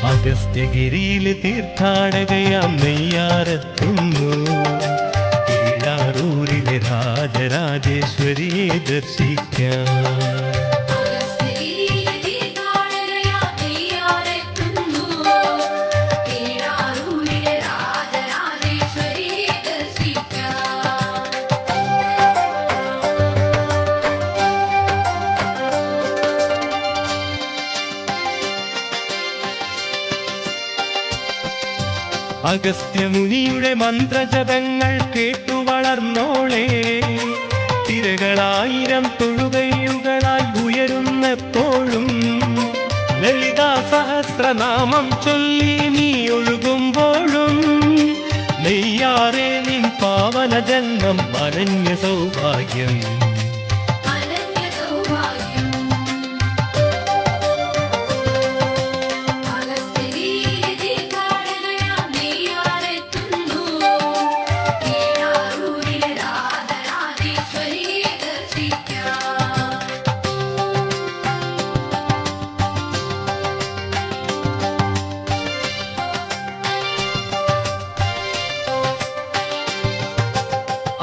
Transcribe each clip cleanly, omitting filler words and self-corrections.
അഗസ്ത്യഗിരിയിലെ തീർത്ഥാടകയാം നെയ്യാറെത്തുന്നു. കീഴാറൂരിലെ രാജരാജേശ്വരിയെ ദർശിക്കാം. അഗസ്ത്യമുനിയുടെ മന്ത്രജപങ്ങൾ കേട്ടു വളർന്നോളേ. തിരകളായിരം തൊഴുകൈയുകളായി ഉയരുന്നപ്പോഴും ലളിതാ സഹസ്രനാമം ചൊല്ലി നീ ഒഴുകുമ്പോഴും നെയ്യാറേ നിൻ പാവന ജന്മം അനന്യ സൗഭാഗ്യം.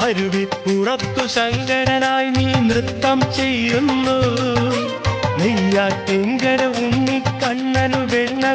അരുവിപ്പുറത്തു ശങ്കരനായി നീ നൃത്തം ചെയ്യുന്നു. നെയ്യാറ്റിങ്കര ഉണ്ണിക്കണ്ണനു വെണ്ണ